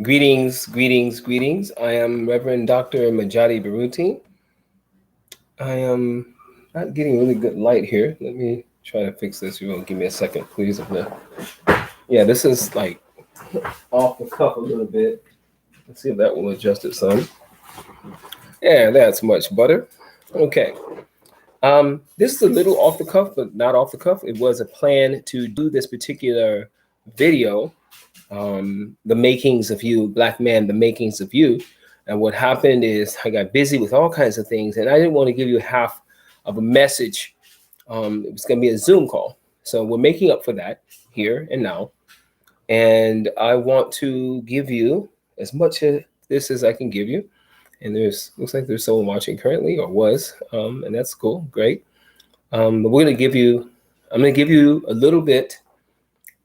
Greetings, greetings, greetings. I am Reverend Dr. Majadi Baruti. I am not getting really good light here. Let me try to fix this. You will give me a second, please. Yeah, this is like off the cuff a little bit. Let's see if that will adjust it some. Yeah, that's much better. Okay. This is a little off the cuff, but not off the cuff. It was a plan to do this particular video, the makings of you, Black man, the makings of you. And what happened is I got busy with all kinds of things, and I didn't want to give you half of a message. It was going to be a Zoom call. So we're making up for that here and now. And I want to give you as much of this as I can give you. And looks like there's someone watching currently, or was, and that's cool, great. But I'm going to give you a little bit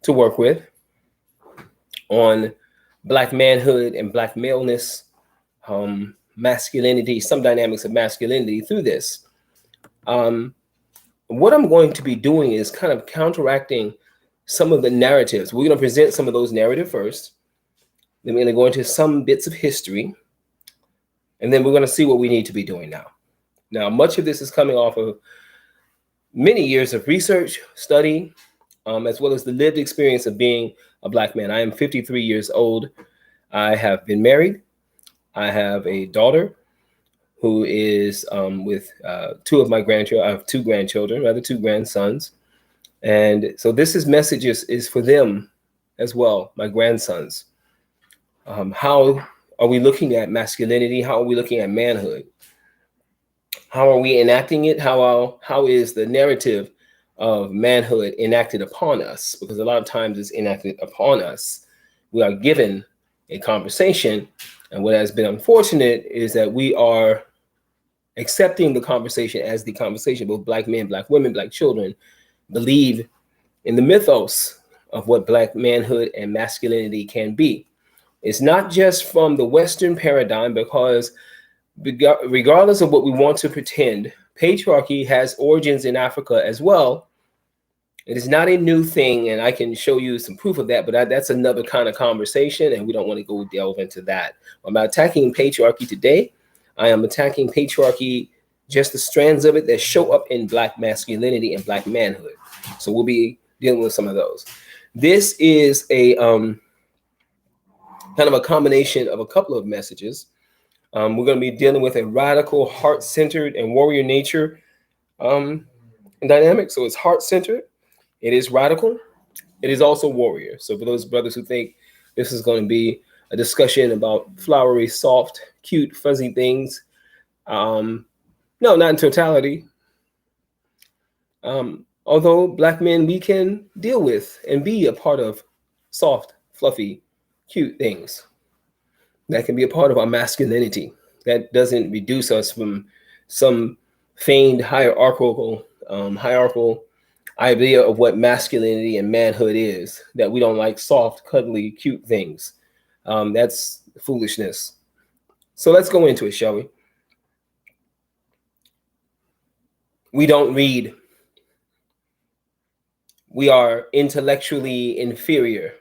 to work with on Black manhood and Black maleness, masculinity, some dynamics of masculinity through this. What I'm going to be doing is kind of counteracting some of the narratives. We're going to present some of those narratives first. Then we're going to go into some bits of history. And then we're going to see what we need to be doing now. Now, much of this is coming off of many years of research, study, as well as the lived experience of being a Black man. I am 53 years old. I have been married. I have a daughter who is with two of my grandchildren. I have two grandchildren, rather two grandsons. And so this message is for them as well, my grandsons. How are we looking at masculinity? How are we looking at manhood? How are we enacting it? How is the narrative of manhood enacted upon us? Because a lot of times it's enacted upon us. We are given a conversation, and what has been unfortunate is that we are accepting the conversation as the conversation. Both Black men, Black women, Black children believe in the mythos of what Black manhood and masculinity can be. It's not just from the Western paradigm, because regardless of what we want to pretend, patriarchy has origins in Africa as well. It is not a new thing, and I can show you some proof of that, but that's another kind of conversation, and we don't want to go delve into that. I'm not attacking patriarchy today. I am attacking patriarchy, just the strands of it that show up in Black masculinity and Black manhood. So we'll be dealing with some of those. This is a kind of a combination of a couple of messages. We're going to be dealing with a radical, heart-centered, and warrior nature dynamic. So it's heart-centered, it is radical, it is also warrior. So for those brothers who think this is going to be a discussion about flowery, soft, cute, fuzzy things, no, not in totality. Although Black men, we can deal with and be a part of soft, fluffy, cute things that can be a part of our masculinity. That doesn't reduce us from some feigned hierarchical idea of what masculinity and manhood is, that we don't like soft, cuddly, cute things. That's foolishness. So let's go into it, shall we? We don't read. We are intellectually inferior,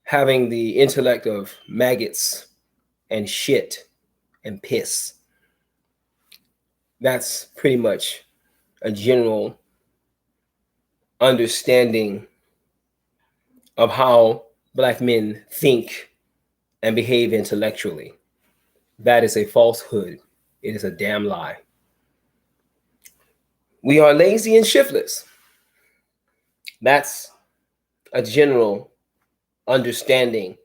having the intellect of maggots and shit and piss. That's pretty much a general understanding of how Black men think and behave intellectually. That is a falsehood. It is a damn lie. We are lazy and shiftless. That's a general understanding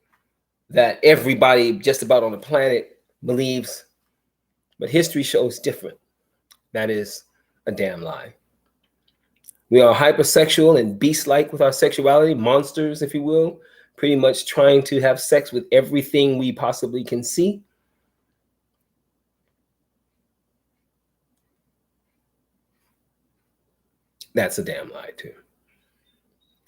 that everybody just about on the planet believes, but history shows different. That is a damn lie. We are hypersexual and beast-like with our sexuality, monsters, if you will, pretty much trying to have sex with everything we possibly can see. That's a damn lie too.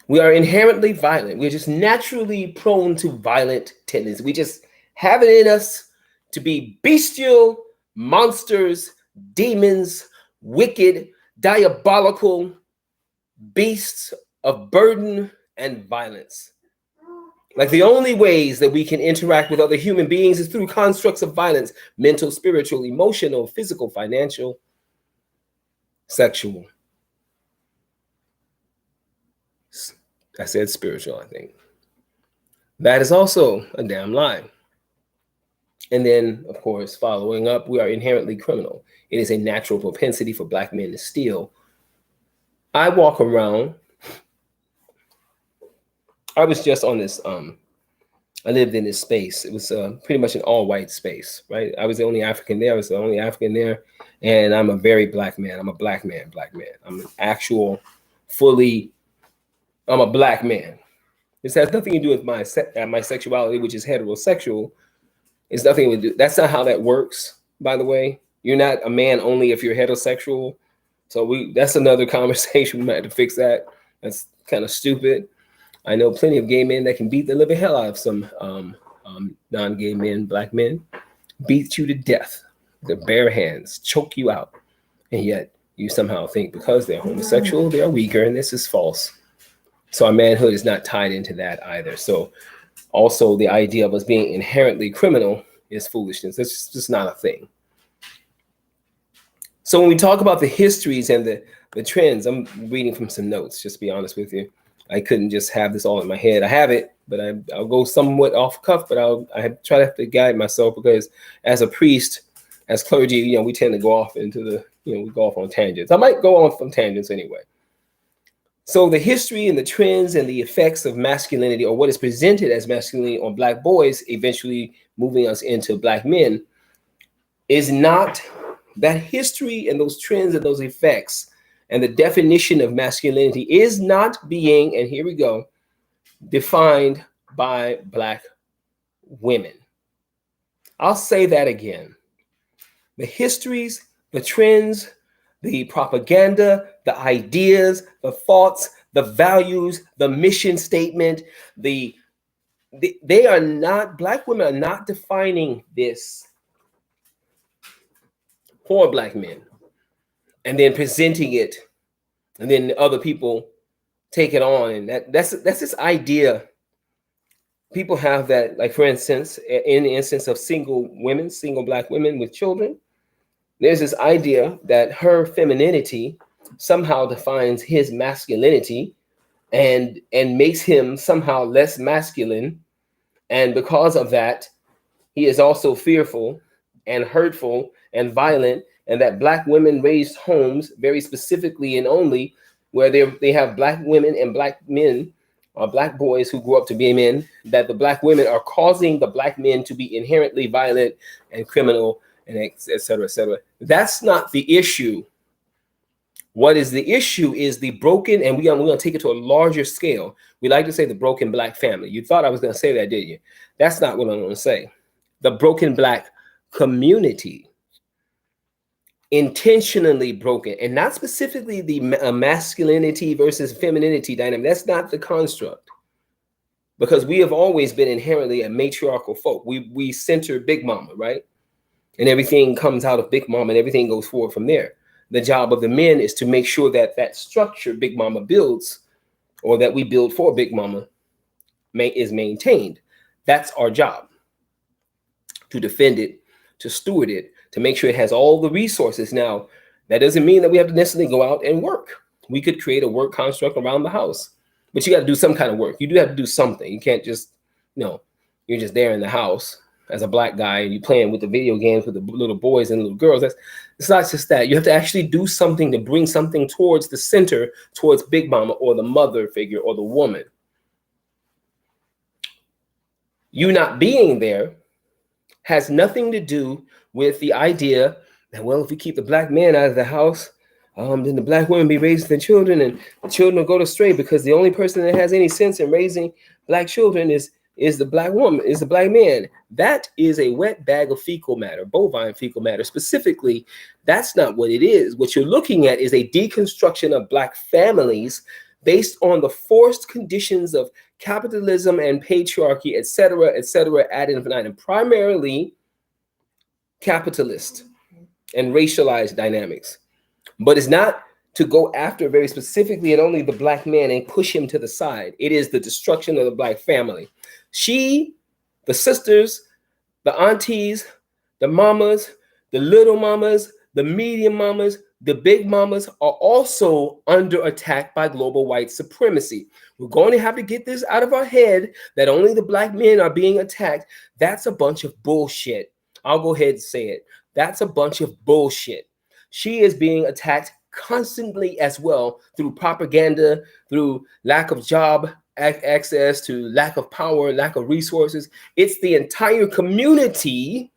We are inherently violent. We're just naturally prone to violent tendencies. We just have it in us to be bestial, monsters, demons, wicked, diabolical beasts of burden and violence. Like the only ways that we can interact with other human beings is through constructs of violence, mental, spiritual, emotional, physical, financial, sexual. I said spiritual, I think. That is also a damn lie. And then, of course, following up, we are inherently criminal. It is a natural propensity for Black men to steal. I walk around. I was just on this, I lived in this space. It was pretty much an all-white space, right? I was the only African there. I was the only African there. And I'm a very Black man. I'm a Black man. I'm an actual, I'm a Black man. This has nothing to do with my sexuality, which is heterosexual. It's nothing to do. That's not how that works, by the way. You're not a man only if you're heterosexual. So that's another conversation. We might have to fix that. That's kind of stupid. I know plenty of gay men that can beat the living hell out of some non-gay men, Black men, beat you to death, their bare hands, choke you out. And yet you somehow think because they're homosexual, they're weaker, and this is false. So our manhood is not tied into that either. So also the idea of us being inherently criminal is foolishness. It's just not a thing. So when we talk about the histories and the trends, I'm reading from some notes, just to be honest with you. I couldn't just have this all in my head. I have it, but I'll go somewhat off cuff, but I try to have to guide myself because as a priest, as clergy, we tend to go off into we go off on tangents. I might go off on tangents anyway. So the history and the trends and the effects of masculinity, or what is presented as masculinity on Black boys, eventually moving us into Black men, is not that history and those trends and those effects and the definition of masculinity is not being, and here we go, defined by Black women. I'll say that again. The histories, the trends, the propaganda, the ideas, the thoughts, the values, the mission statement, they are not, Black women are not defining this for Black men and then presenting it, and then other people take it on. And that's this idea. People have that, like for instance, in the instance of single Black women with children, there's this idea that her femininity somehow defines his masculinity and makes him somehow less masculine. And because of that, he is also fearful and hurtful and violent, and that Black women raised homes very specifically and only where they have Black women and Black men or Black boys who grow up to be men, that the Black women are causing the Black men to be inherently violent and criminal, and et cetera, et cetera. That's not the issue. What is the issue is the broken, and we're going to take it to a larger scale. We like to say the broken Black family. You thought I was going to say that, didn't you? That's not what I'm going to say. The broken Black community, intentionally broken, and not specifically the masculinity versus femininity dynamic. That's not the construct, because we have always been inherently a matriarchal folk. We center Big Mama, right? And everything comes out of Big Mama and everything goes forward from there. The job of the men is to make sure that that structure Big Mama builds, or that we build for Big Mama, is maintained. That's our job, to defend it, to steward it, to make sure it has all the resources. Now, that doesn't mean that we have to necessarily go out and work. We could create a work construct around the house, but you got to do some kind of work. You do have to do something. You can't just, you're just there in the house as a Black guy and you're playing with the video games with the little boys and little girls. It's not just that. You have to actually do something to bring something towards the center, towards Big Mama or the mother figure or the woman. You not being there has nothing to do with the idea that, well, if we keep the Black man out of the house, then the Black women be raising the children and the children will go astray, because the only person that has any sense in raising Black children is the Black woman, is the Black man. That is a wet bag of fecal matter, bovine fecal matter. Specifically, that's not what it is. What you're looking at is a deconstruction of Black families based on the forced conditions of capitalism and patriarchy, et cetera, ad infinitum, primarily capitalist and racialized dynamics. But it's not to go after very specifically and only the Black man and push him to the side. It is the destruction of the Black family. She, the sisters, the aunties, the mamas, the little mamas, the medium mamas, the big mamas are also under attack by global white supremacy. We're going to have to get this out of our head that only the black men are being attacked. That's a bunch of bullshit. I'll go ahead and say it. That's a bunch of bullshit. She is being attacked constantly as well through propaganda, through lack of job access, to lack of power, lack of resources. It's the entire community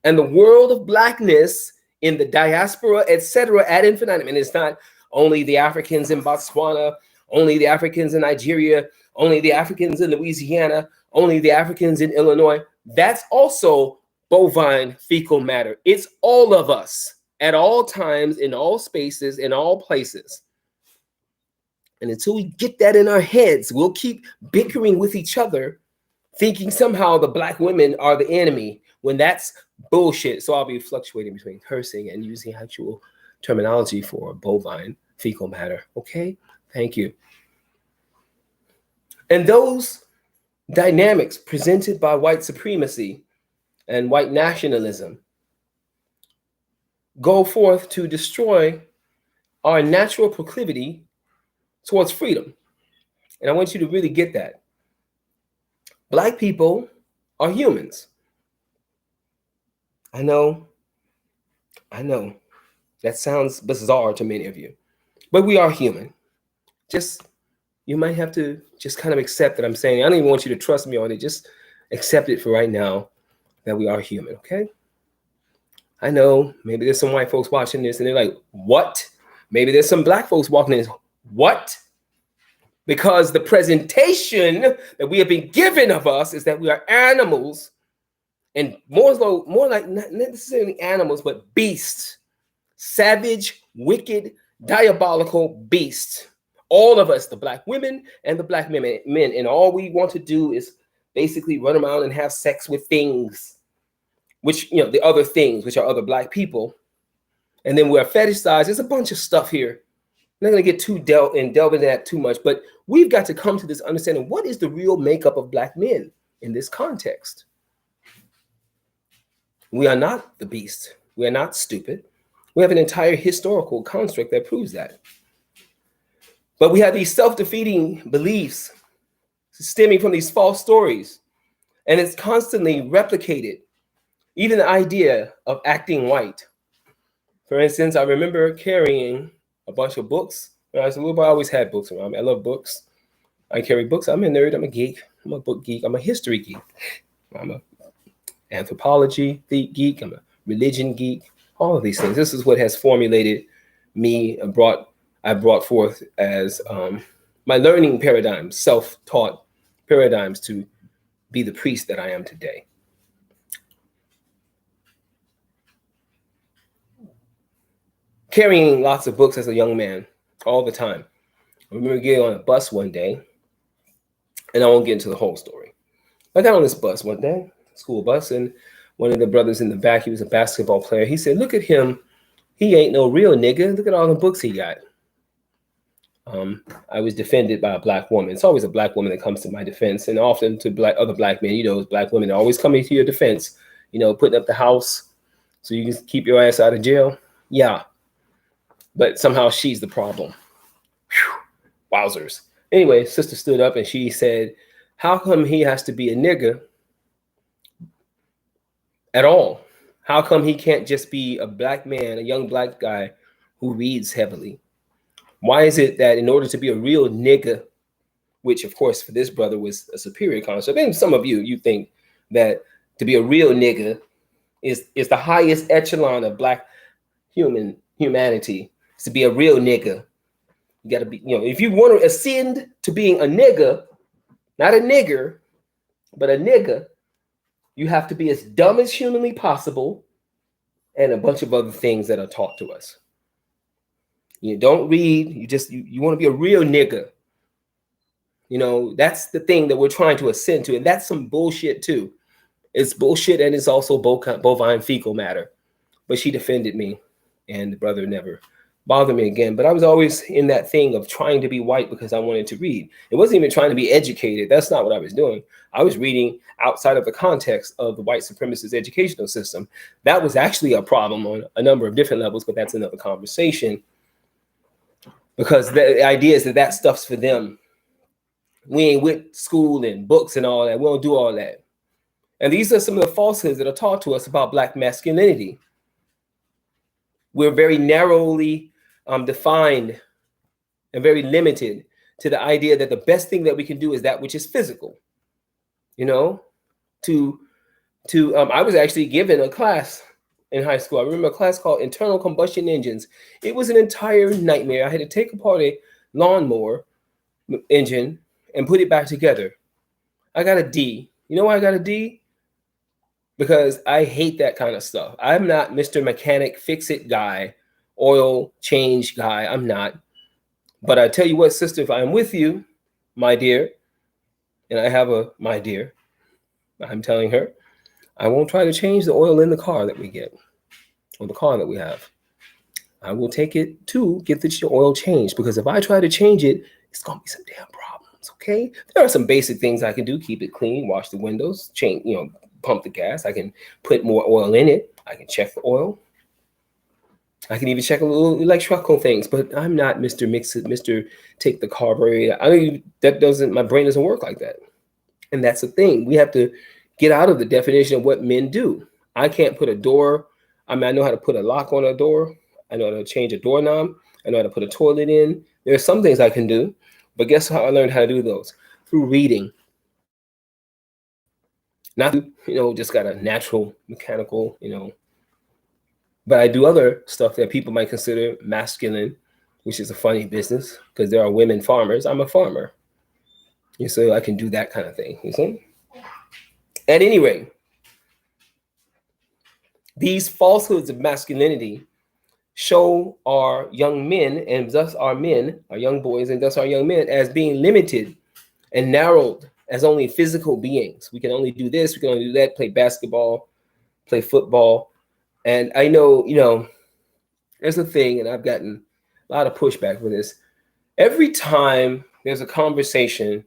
and the world of blackness in the diaspora, etc., ad infinitum. And it's not only the Africans in Botswana, only the Africans in Nigeria, only the Africans in Louisiana, only the Africans in Illinois. That's also bovine fecal matter. It's all of us at all times, in all spaces, in all places. And until we get that in our heads, we'll keep bickering with each other, thinking somehow the black women are the enemy, when that's bullshit. So I'll be fluctuating between cursing and using actual terminology for bovine fecal matter. Okay, thank you. And those dynamics presented by white supremacy and white nationalism go forth to destroy our natural proclivity towards freedom. And I want you to really get that. Black people are humans. I know that sounds bizarre to many of you, but we are human. You might have to just kind of accept that I'm saying. I don't even want you to trust me on it. Just accept it for right now that we are human, okay? I know maybe there's some white folks watching this and they're like, what? Maybe there's some black folks walking in, what? Because the presentation that we have been given of us is that we are animals, and more like not necessarily animals, but beasts, savage, wicked, diabolical beasts. All of us, the black women and the black men, and all we want to do is basically run around and have sex with things, which, the other things, which are other black people. And then we're fetishized. There's a bunch of stuff here. I'm not going to get too delve into that too much, but we've got to come to this understanding. What is the real makeup of black men in this context? We are not the beast. We are not stupid. We have an entire historical construct that proves that. But we have these self-defeating beliefs stemming from these false stories, and it's constantly replicated. Even the idea of acting white. For instance, I remember carrying a bunch of books. When I was a little boy, I always had books around me. I love books. I carry books. I'm a nerd. I'm a geek. I'm a book geek. I'm a history geek. I'm a anthropology geek. I'm a religion geek. All of these things. This is what has formulated me and I brought forth as my learning paradigms, self-taught paradigms to be the priest that I am today. Carrying lots of books as a young man all the time. I remember getting on a bus one day, and I won't get into the whole story. I got on this bus one day, school bus, and one of the brothers in the back, he was a basketball player. He said, "Look at him. He ain't no real nigga. Look at all the books he got." I was defended by a black woman. It's always a black woman that comes to my defense, and often to other black men. Black women are always coming to your defense, putting up the house so you can keep your ass out of jail. Yeah. But somehow she's the problem. Whew. Wowzers. Anyway, sister stood up and she said, how come he has to be a nigga at all? How come he can't just be a black man, a young black guy who reads heavily? Why is it that in order to be a real nigga, which of course for this brother was a superior concept, and some of you think that to be a real nigga is the highest echelon of black humanity. To be a real nigga, you got to be, if you want to ascend to being a nigga, not a nigger, but a nigga, you have to be as dumb as humanly possible and a bunch of other things that are taught to us. You don't read, you want to be a real nigga. That's the thing that we're trying to ascend to, and that's some bullshit too. It's bullshit, and it's also bovine fecal matter. But she defended me, and the brother never bother me again. But I was always in that thing of trying to be white because I wanted to read. It wasn't even trying to be educated. That's not what I was doing. I was reading outside of the context of the white supremacist educational system. That was actually a problem on a number of different levels, but that's another conversation. Because the idea is that that stuff's for them. We ain't with school and books and all that. We don't do all that. And these are some of the falsehoods that are taught to us about Black masculinity. We're very narrowly defined and very limited to the idea that the best thing that we can do is that which is physical. You know, I was actually given a class in high school. I remember a class called Internal Combustion Engines. It was an entire nightmare. I had to take apart a lawnmower engine and put it back together. I got a D. You know why I got a D? Because I hate that kind of stuff. I'm not Mr. Mechanic Fix-It guy, oil change guy. I'm not. But I tell you what, sister, if I'm with you, my dear, and I have a my dear, I'm telling her, I won't try to change the oil in the car that we get, or the car that we have. I will take it to get the oil changed, because if I try to change it, it's going to be some damn problems, okay? There are some basic things I can do. Keep it clean, wash the windows, change, pump the gas. I can put more oil in it. I can check the oil. I can even check a little electrical things, but I'm not Mr. Mix It, Mr. Take the carburetor. My brain doesn't work like that. And that's the thing. We have to get out of the definition of what men do. I can't put a door. I know how to put a lock on a door. I know how to change a doorknob. I know how to put a toilet in. There are some things I can do, but guess how I learned how to do those? Through reading. Not, just got a natural mechanical, but I do other stuff that people might consider masculine, which is a funny business because there are women farmers. I'm a farmer. So I can do that kind of thing, you see? At any rate, these falsehoods of masculinity show our young men, and thus our men, our young boys, and thus our young men, as being limited and narrowed as only physical beings. We can only do this, we can only do that, play basketball, play football. And I know, there's a thing, and I've gotten a lot of pushback for this. Every time there's a conversation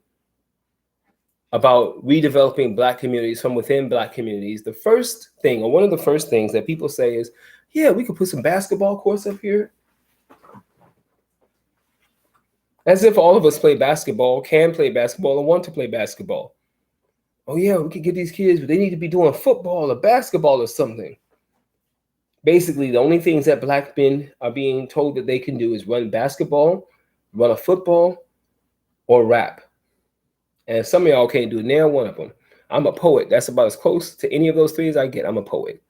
about redeveloping Black communities from within Black communities, the first thing, or one of the first things that people say is, yeah, we could put some basketball courts up here. As if all of us play basketball, can play basketball, or want to play basketball. Oh yeah, we could get these kids, but they need to be doing football or basketball or something. Basically, the only things that Black men are being told that they can do is run basketball, run a football, or rap. And some of y'all can't do near one of them. I'm a poet. That's about as close to any of those three as I get. I'm a poet.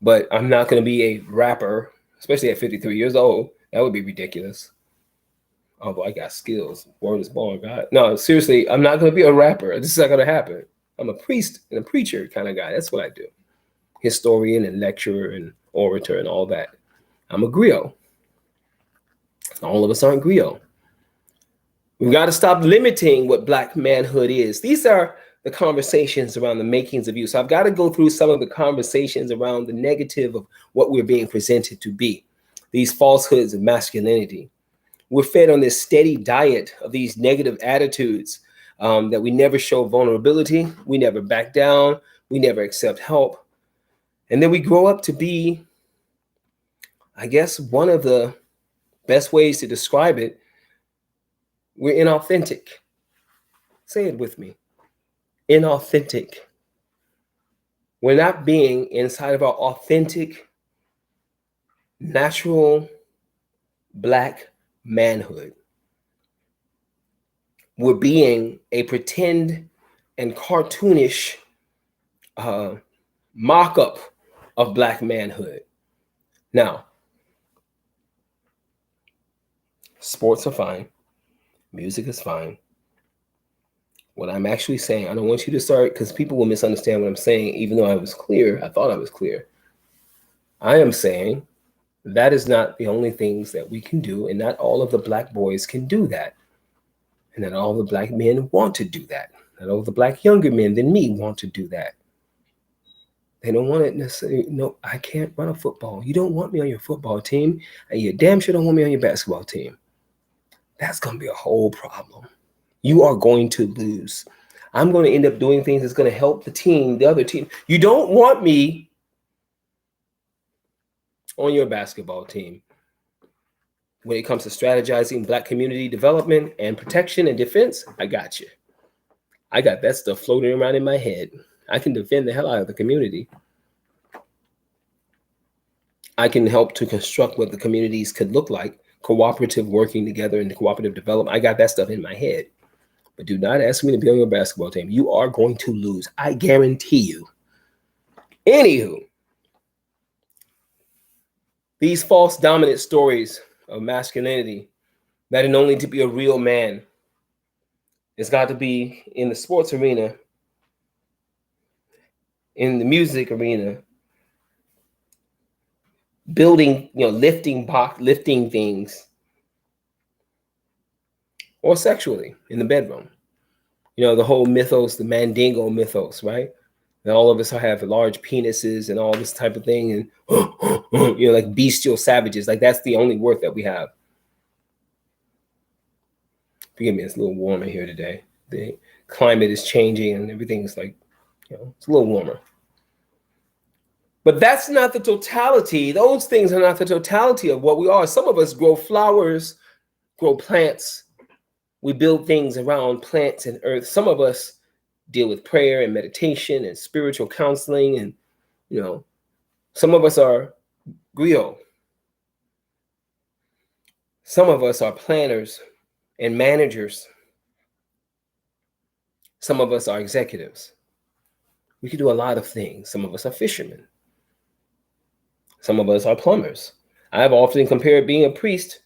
But I'm not going to be a rapper, especially at 53 years old. That would be ridiculous. Although I got skills. Word is born, God. No, seriously, I'm not going to be a rapper. This is not going to happen. I'm a priest and a preacher kind of guy. That's what I do. Historian and lecturer and orator and all that. I'm a griot. All of us aren't griot. We've got to stop limiting what Black manhood is. These are the conversations around the makings of you. So I've got to go through some of the conversations around the negative of what we're being presented to be. These falsehoods of masculinity. We're fed on this steady diet of these negative attitudes that we never show vulnerability. We never back down. We never accept help. And then we grow up to be, I guess, one of the best ways to describe it, we're inauthentic. Say it with me. Inauthentic. We're not being inside of our authentic, natural Black manhood. We're being a pretend and cartoonish mock-up of Black manhood. Now, sports are fine. Music is fine. What I'm actually saying, I don't want you to start, because people will misunderstand what I'm saying, even though I was clear. I thought I was clear. I am saying that is not the only things that we can do, and not all of the Black boys can do that. And not all the Black men want to do that. Not all the Black younger men than me want to do that. They don't want it necessarily. No, I can't run a football. You don't want me on your football team, and you damn sure don't want me on your basketball team. That's going to be a whole problem. You are going to lose. I'm going to end up doing things that's going to help the team, the other team. You don't want me on your basketball team. When it comes to strategizing Black community development and protection and defense, I got you. I got that stuff floating around in my head. I can defend the hell out of the community. I can help to construct what the communities could look like, cooperative working together and cooperative development. I got that stuff in my head. But do not ask me to be on your basketball team. You are going to lose. I guarantee you. Anywho, these false dominant stories of masculinity, that it only to be a real man, it's got to be in the sports arena, in the music arena, building, lifting things, or sexually in the bedroom. The whole mythos, the Mandingo mythos, right? And all of us have large penises and all this type of thing, and like bestial savages. Like that's the only word that we have. Forgive me, it's a little warmer here today. The climate is changing and everything's like, it's a little warmer. But that's not the totality. Those things are not the totality of what we are. Some of us grow flowers, grow plants. We build things around plants and earth. Some of us deal with prayer and meditation and spiritual counseling. And, some of us are griot. Some of us are planners and managers. Some of us are executives. We can do a lot of things. Some of us are fishermen. Some of us are plumbers. I've often compared being a priest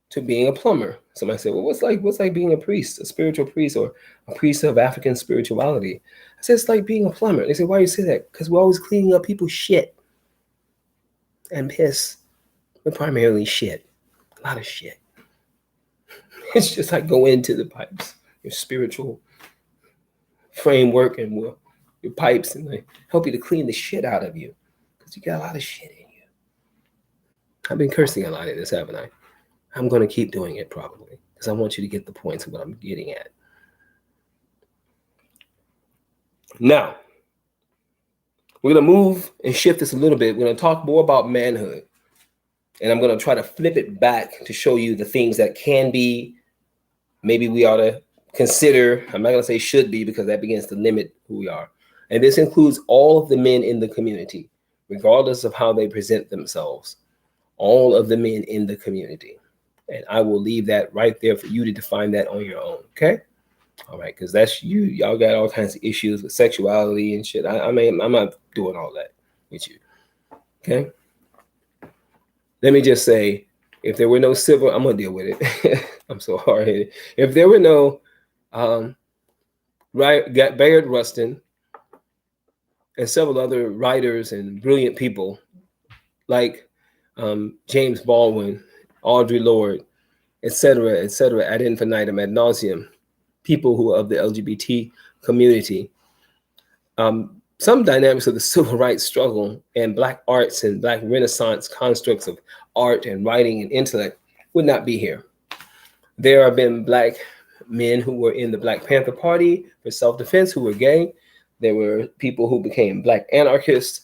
to being a plumber. Somebody said, well, what's like being a priest, a spiritual priest, or a priest of African spirituality? I said, it's like being a plumber. They said, why do you say that? Because we're always cleaning up people's shit and piss. But primarily shit, a lot of shit. It's just like go into the pipes, your spiritual framework and your pipes, and they help you to clean the shit out of you because you got a lot of shit in you. I've been cursing a lot of this, haven't I? I'm going to keep doing it probably because I want you to get the points of what I'm getting at. Now, we're going to move and shift this a little bit. We're going to talk more about manhood. And I'm going to try to flip it back to show you the things that can be, maybe we ought to consider. I'm not going to say should be because that begins to limit who we are. And this includes all of the men in the community, regardless of how they present themselves. All of the men in the community. And I will leave that right there for you to define that on your own, okay? All right, because that's you. Y'all got all kinds of issues with sexuality and shit. I'm not doing all that with you, okay? Let me just say, if there were no civil, I'm going to deal with it. I'm so hard-headed. If there were no Bayard Rustin and several other writers and brilliant people like James Baldwin, Audre Lorde, et cetera, ad infinitum, ad nauseum, people who are of the LGBT community. Some dynamics of the civil rights struggle and Black arts and Black Renaissance constructs of art and writing and intellect would not be here. There have been Black men who were in the Black Panther Party for self-defense who were gay. There were people who became Black anarchists.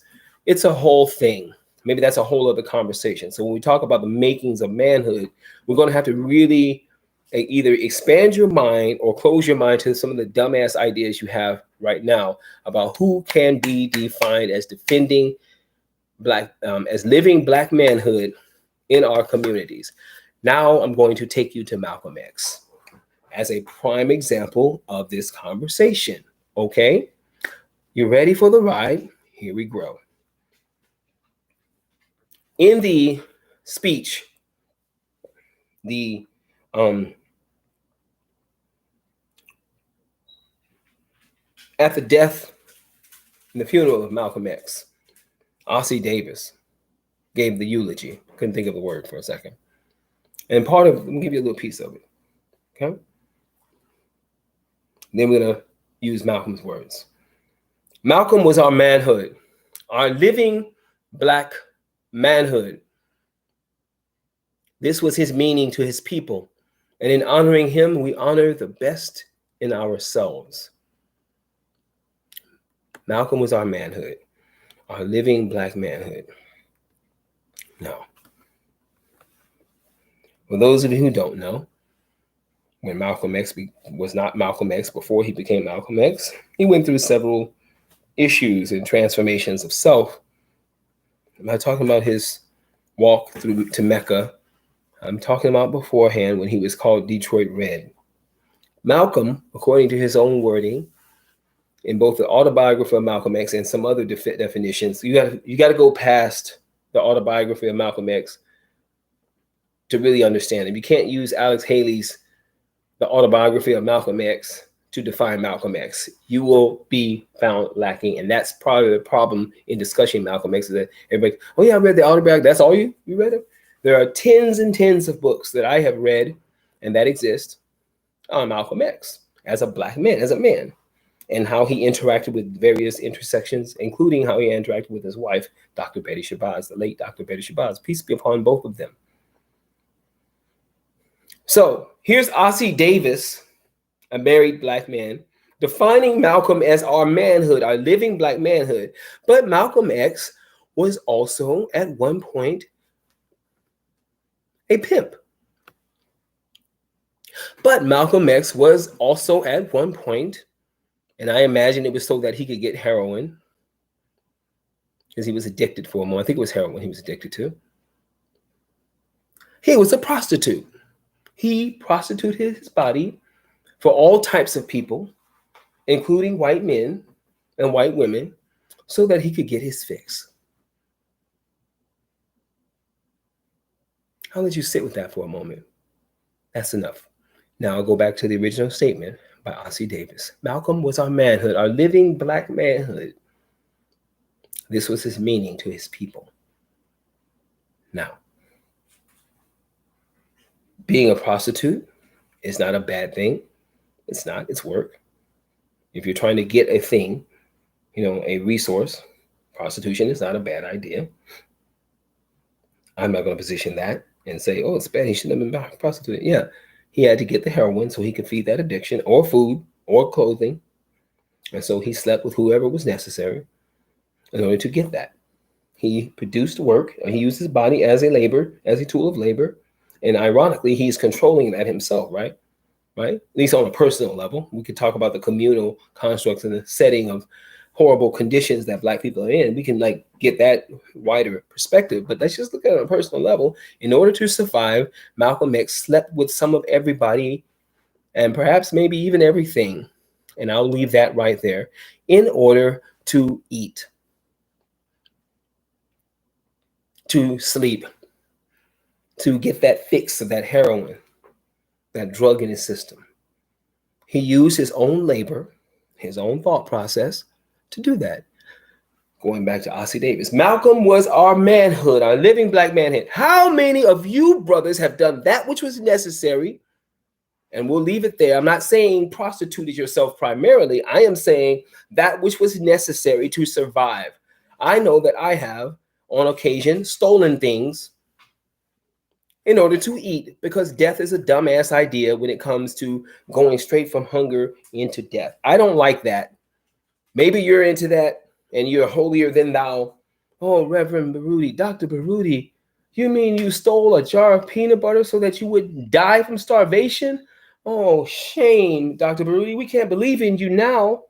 It's a whole thing. Maybe that's a whole other conversation. So when we talk about the makings of manhood, we're going to have to really either expand your mind or close your mind to some of the dumbass ideas you have right now about who can be defined as defending Black, as living Black manhood in our communities. Now I'm going to take you to Malcolm X as a prime example of this conversation. Okay? You ready for the ride? Here we go. In the speech, at the death and the funeral of Malcolm X, Ossie Davis gave the eulogy. Couldn't think of the word for a second. And let me give you a little piece of it. Okay? Then we're going to use Malcolm's words. Malcolm was our manhood, our living Black manhood. This was his meaning to his people. And in honoring him, we honor the best in ourselves. Malcolm was our manhood, our living Black manhood. Now, for those of you who don't know, when Malcolm X was not Malcolm X before he became Malcolm X, he went through several issues and transformations of self. I'm not talking about his walk through to Mecca. I'm talking about beforehand when he was called Detroit Red. Malcolm, according to his own wording, in both the autobiography of Malcolm X and some other definitions, you got to go past the autobiography of Malcolm X to really understand it. You can't use Alex Haley's The Autobiography of Malcolm X to define Malcolm X. You will be found lacking, and that's probably the problem in discussing Malcolm X, is that everybody, oh yeah, I read the autobiography. That's all you read it? There are tens and tens of books that I have read and that exist on Malcolm X as a Black man, as a man, and how he interacted with various intersections, including how he interacted with his wife, Dr. Betty Shabazz, the late Dr. Betty Shabazz. Peace be upon both of them. So here's Ossie Davis, a married Black man, defining Malcolm as our manhood, our living Black manhood. But Malcolm X was also at one point a pimp. But Malcolm X was also at one point, and I imagine it was so that he could get heroin, because he was addicted for a moment. I think it was heroin he was addicted to. He was a prostitute. He prostituted his body for all types of people, including white men and white women, so that he could get his fix. I'll let you sit with that for a moment. That's enough. Now I'll go back to the original statement by Ossie Davis. Malcolm was our manhood, our living Black manhood. This was his meaning to his people. Now, being a prostitute is not a bad thing. It's not, it's work. If you're trying to get a thing, a resource, prostitution is not a bad idea. I'm not going to position that and say, oh, it's bad, he shouldn't have been prostituted. Yeah, he had to get the heroin so he could feed that addiction, or food, or clothing. And so he slept with whoever was necessary in order to get that. He produced work, and he used his body as a tool of labor. And ironically, he's controlling that himself, right? At least on a personal level. We could talk about the communal constructs and the setting of horrible conditions that Black people are in. We can get that wider perspective, but let's just look at it on a personal level. In order to survive, Malcolm X slept with some of everybody, and perhaps maybe even everything. And I'll leave that right there, in order to eat, to sleep, to get that fix of that heroin, that drug in his system. He used his own labor, his own thought process to do that. Going back to Ossie Davis, Malcolm was our manhood, our living Black manhood. How many of you brothers have done that which was necessary? And we'll leave it there. I'm not saying prostituted yourself primarily. I am saying that which was necessary to survive. I know that I have, on occasion, stolen things in order to eat, because death is a dumbass idea when it comes to going straight from hunger into death. I don't like that. Maybe you're into that and you're holier than thou. Oh, Reverend Baruti, Dr. Baruti, you mean you stole a jar of peanut butter so that you would die from starvation? Oh, shame, Dr. Baruti. We can't believe in you now.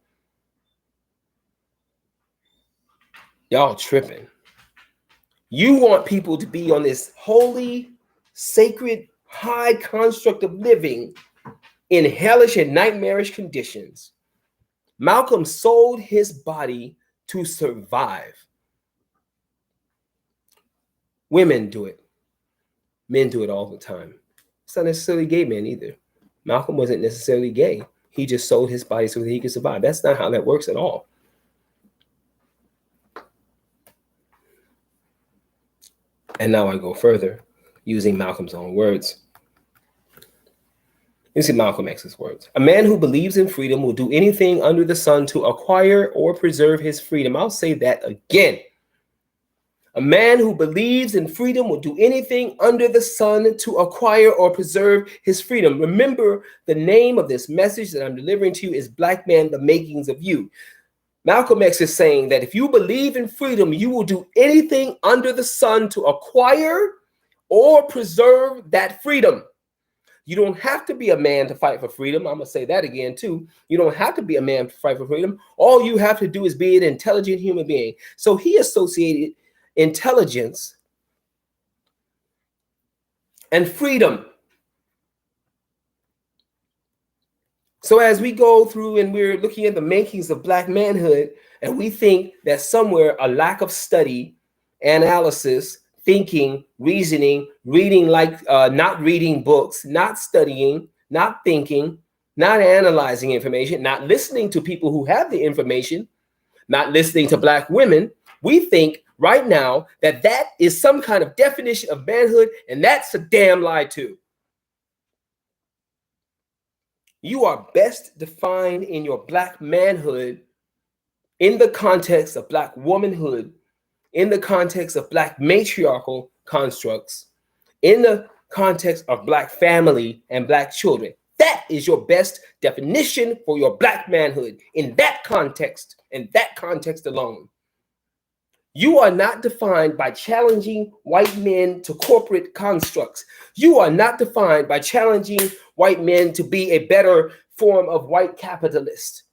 Y'all tripping. You want people to be on this holy, sacred, high construct of living in hellish and nightmarish conditions. Malcolm sold his body to survive. Women do it. Men do it all the time. It's not necessarily gay men either. Malcolm wasn't necessarily gay. He just sold his body so that he could survive. That's not how that works at all. And now I go further, using Malcolm's own words. This is Malcolm X's words. A man who believes in freedom will do anything under the sun to acquire or preserve his freedom. I'll say that again. A man who believes in freedom will do anything under the sun to acquire or preserve his freedom. Remember, the name of this message that I'm delivering to you is Black Man, the Makings of You. Malcolm X is saying that if you believe in freedom, you will do anything under the sun to acquire or preserve that freedom. You don't have to be a man to fight for freedom. I'm going to say that again, too. You don't have to be a man to fight for freedom. All you have to do is be an intelligent human being. So he associated intelligence and freedom. So as we go through and we're looking at the makings of Black manhood, and we think that somewhere a lack of study, analysis, thinking, reasoning, reading like not reading books, not studying, not thinking, not analyzing information, not listening to people who have the information, not listening to Black women, we think right now that that is some kind of definition of manhood, and that's a damn lie too. You are best defined in your Black manhood in the context of Black womanhood, in the context of Black matriarchal constructs, in the context of Black family and Black children. That is your best definition for your Black manhood in that context, and that context alone. You are not defined by challenging white men to corporate constructs. You are not defined by challenging white men to be a better form of white capitalist.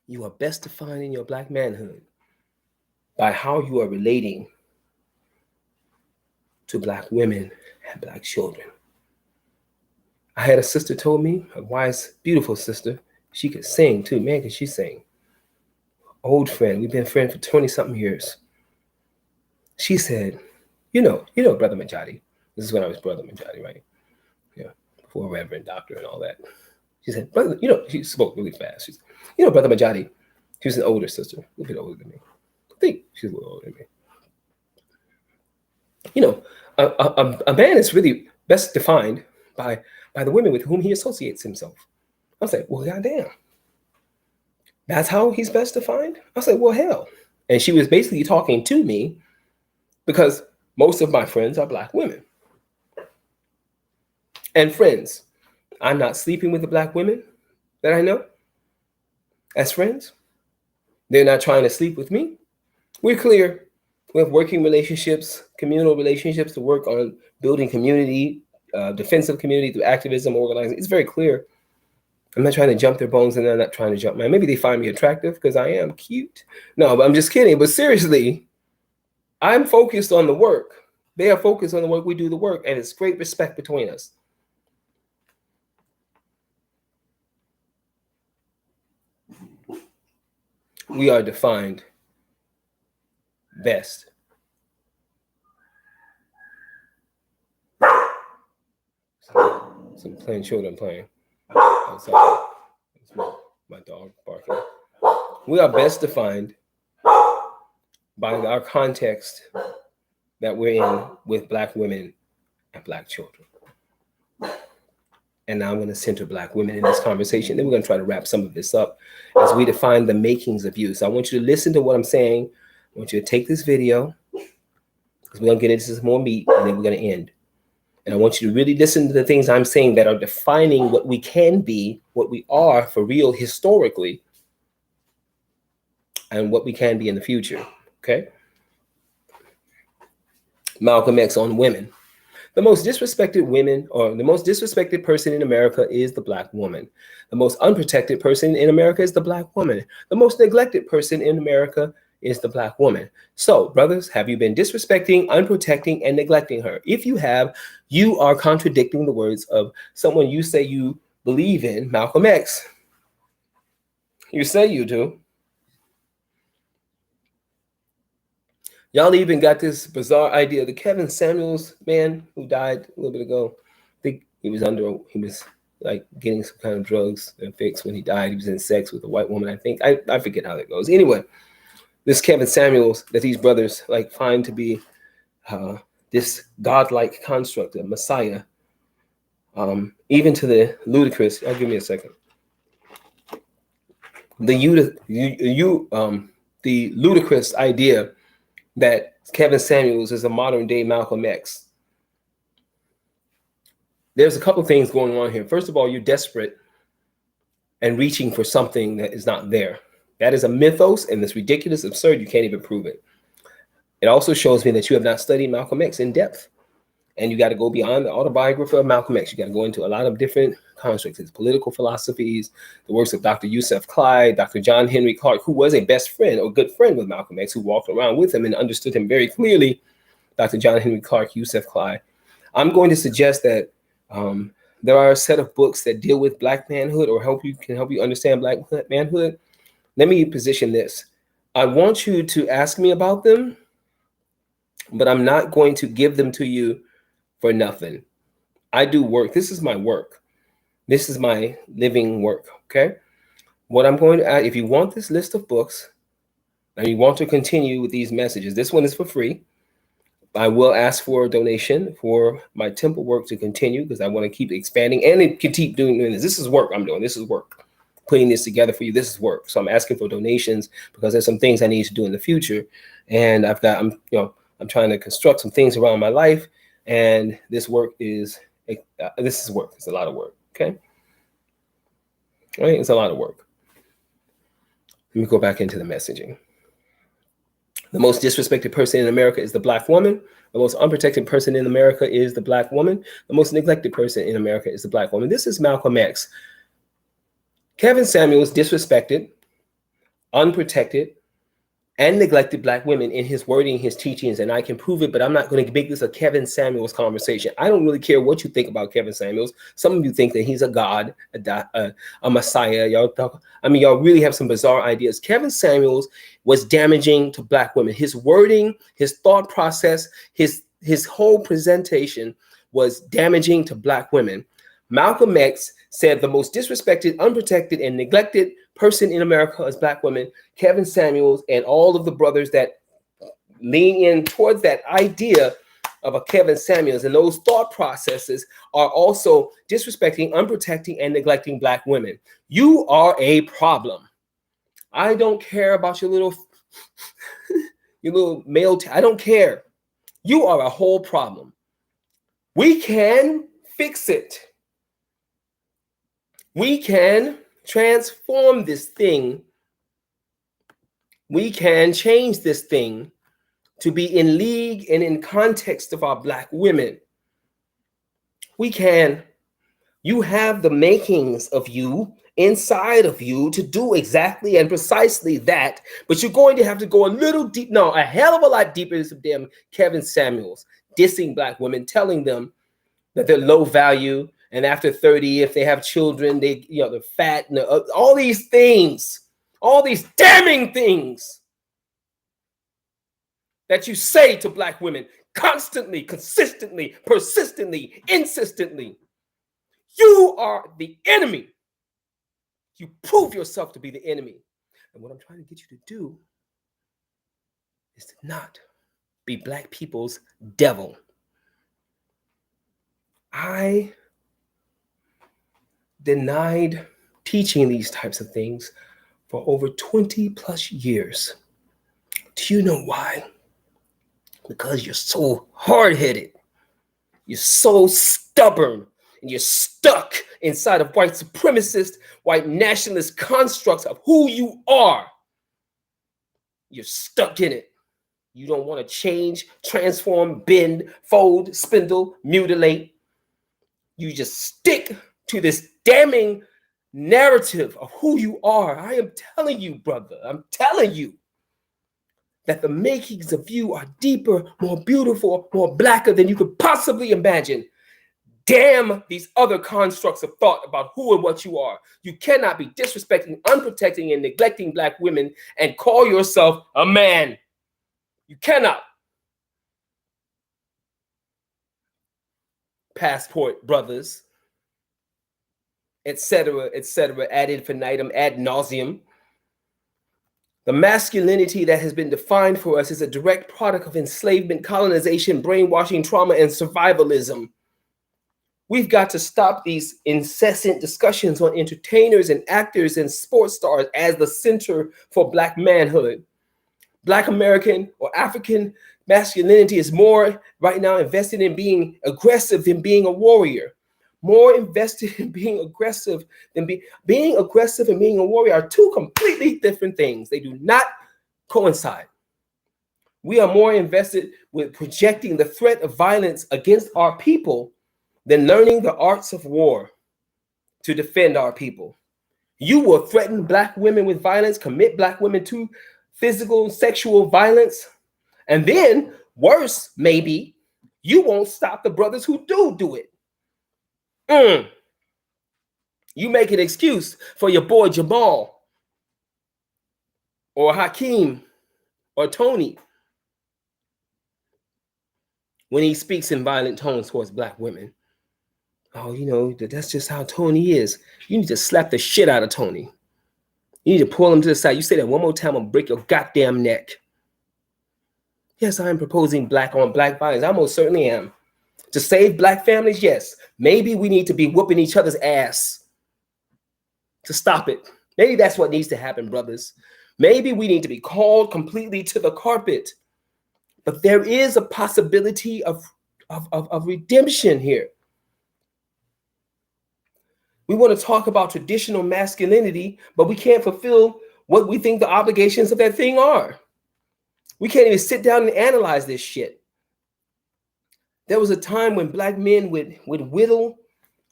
You are best defined in your Black manhood by how you are relating to Black women and Black children. I had a sister told me, a wise, beautiful sister, she could sing too. Man, could she sing. Old friend, we've been friends for 20-something years. She said, you know, Brother Majadi. This is when I was Brother Majadi, right? Yeah, before Reverend, Doctor, and all that. She said, brother, she spoke really fast. She said, Brother Majadi, she was an older sister, a little bit older than me. I think she's a little older than me. A man is really best defined by the women with whom he associates himself. I was like, well, goddamn. That's how he's best defined? I was like, well, hell. And she was basically talking to me because most of my friends are Black women. And friends, I'm not sleeping with the Black women that I know as friends. They're not trying to sleep with me. We're clear. We have working relationships, communal relationships to work on building community, defensive community through activism, organizing. It's very clear. I'm not trying to jump their bones and they're not trying to jump mine. Maybe they find me attractive because I am cute. No, but I'm just kidding. But seriously, I'm focused on the work. They are focused on the work. We do the work. And it's great respect between us. We are defined best. Some playing children playing outside. It's my dog barking. We are best defined by our context that we're in with Black women and Black children. And now I'm going to center Black women in this conversation. Then we're going to try to wrap some of this up as we define the makings of you. So I want you to listen to what I'm saying. I want you to take this video because we're going to get into some more meat and then we're going to end. And I want you to really listen to the things I'm saying that are defining what we can be, what we are for real historically, and what we can be in the future. Okay? Malcolm X on women. The most disrespected women, or the most disrespected person in America is the Black woman. The most unprotected person in America is the Black woman. The most neglected person in America is the Black woman. So, brothers, have you been disrespecting, unprotecting, and neglecting her? If you have, you are contradicting the words of someone you say you believe in, Malcolm X. You say you do. Y'all even got this bizarre idea. The Kevin Samuels man who died a little bit ago, I think he was like getting some kind of drugs and fix when he died. He was in sex with a white woman, I think. I forget how that goes. Anyway, this Kevin Samuels that these brothers like find to be this godlike construct, a Messiah, even to the ludicrous. Give me a second. the ludicrous idea that Kevin Samuels is a modern day Malcolm X. There's a couple things going on here. First of all, you're desperate and reaching for something that is not there. That is a mythos, and it's ridiculous, absurd. You can't even prove it. It also shows me that you have not studied Malcolm X in depth. And you got to go beyond the autobiography of Malcolm X. You got to go into a lot of different constructs, his political philosophies, the works of Dr. Yusef Clyde, Dr. John Henry Clark, who was a best friend or good friend with Malcolm X, who walked around with him and understood him very clearly. Dr. John Henry Clark, Yusef Clyde. I'm going to suggest that there are a set of books that deal with Black manhood or can help you understand Black manhood. Let me position this. I want you to ask me about them, but I'm not going to give them to you for nothing. I do work. This is my work. This is my living work. Okay. What I'm going to add, if you want this list of books and you want to continue with these messages, this one is for free. I will ask for a donation for my temple work to continue because I want to keep expanding and keep doing this. This is work I'm doing. This is work. Putting this together for you. This is work. So I'm asking for donations because there's some things I need to do in the future. And I'm trying to construct some things around my life. And this work is work. It's a lot of work. Okay. All right. It's a lot of work. Let me go back into the messaging. The most disrespected person in America is the Black woman. The most unprotected person in America is the Black woman. The most neglected person in America is the Black woman. This is Malcolm X. Kevin Samuels disrespected, unprotected, and neglected Black women in his wording, his teachings, and I can prove it, but I'm not going to make this a Kevin Samuels conversation. I don't really care what you think about Kevin Samuels. Some of you think that he's a god, a messiah. Y'all really have some bizarre ideas. Kevin Samuels was damaging to Black women. His wording, his thought process, his whole presentation was damaging to Black women. Malcolm X said the most disrespected, unprotected, and neglected person in America is Black women. Kevin Samuels and all of the brothers that lean in towards that idea of a Kevin Samuels and those thought processes are also disrespecting, unprotecting, and neglecting Black women. You are a problem. I don't care about your little male. I don't care. You are a whole problem. We can fix it. We can transform this thing. We can change this thing to be in league and in context of our Black women. We can. You have the makings of you inside of you to do exactly and precisely that, but you're going to have to go a little deep, a hell of a lot deeper into some damn Kevin Samuels, dissing Black women, telling them that they're low value, and after 30, if they have children, they're fat, and all these things, all these damning things that you say to Black women constantly, consistently, persistently, insistently. You are the enemy. You prove yourself to be the enemy. And what I'm trying to get you to do is to not be Black people's devil. I denied teaching these types of things for over 20 plus years. Do you know why? Because you're so hard-headed. You're so stubborn. And you're stuck inside of white supremacist, white nationalist constructs of who you are. You're stuck in it. You don't want to change, transform, bend, fold, spindle, mutilate. You just stick to this damning narrative of who you are. I am telling you, brother, I'm telling you that the makings of you are deeper, more beautiful, more Blacker than you could possibly imagine. Damn these other constructs of thought about who and what you are. You cannot be disrespecting, unprotecting, and neglecting Black women and call yourself a man. You cannot. Passport brothers, etc., ad infinitum, ad nauseum. The masculinity that has been defined for us is a direct product of enslavement, colonization, brainwashing, trauma, and survivalism. We've got to stop these incessant discussions on entertainers and actors and sports stars as the center for Black manhood. Black American or African masculinity is more right now invested in being aggressive than being a warrior. More invested in being aggressive than being aggressive and being a warrior are two completely different things. They do not coincide. We are more invested with projecting the threat of violence against our people than learning the arts of war to defend our people. You will threaten Black women with violence, commit Black women to physical and sexual violence, and then, worse, maybe, you won't stop the brothers who do it. You make an excuse for your boy Jamal or Hakeem or Tony when he speaks in violent tones towards Black women. Oh, you know, that's just how Tony is. You need to slap the shit out of Tony. You need to pull him to the side. You say that one more time, I'll break your goddamn neck. Yes, I am proposing Black on Black violence. I most certainly am. To save Black families, yes. Maybe we need to be whooping each other's ass to stop it. Maybe that's what needs to happen, brothers. Maybe we need to be called completely to the carpet. But there is a possibility of redemption here. We want to talk about traditional masculinity, but we can't fulfill what we think the obligations of that thing are. We can't even sit down and analyze this shit. There was a time when Black men would whittle.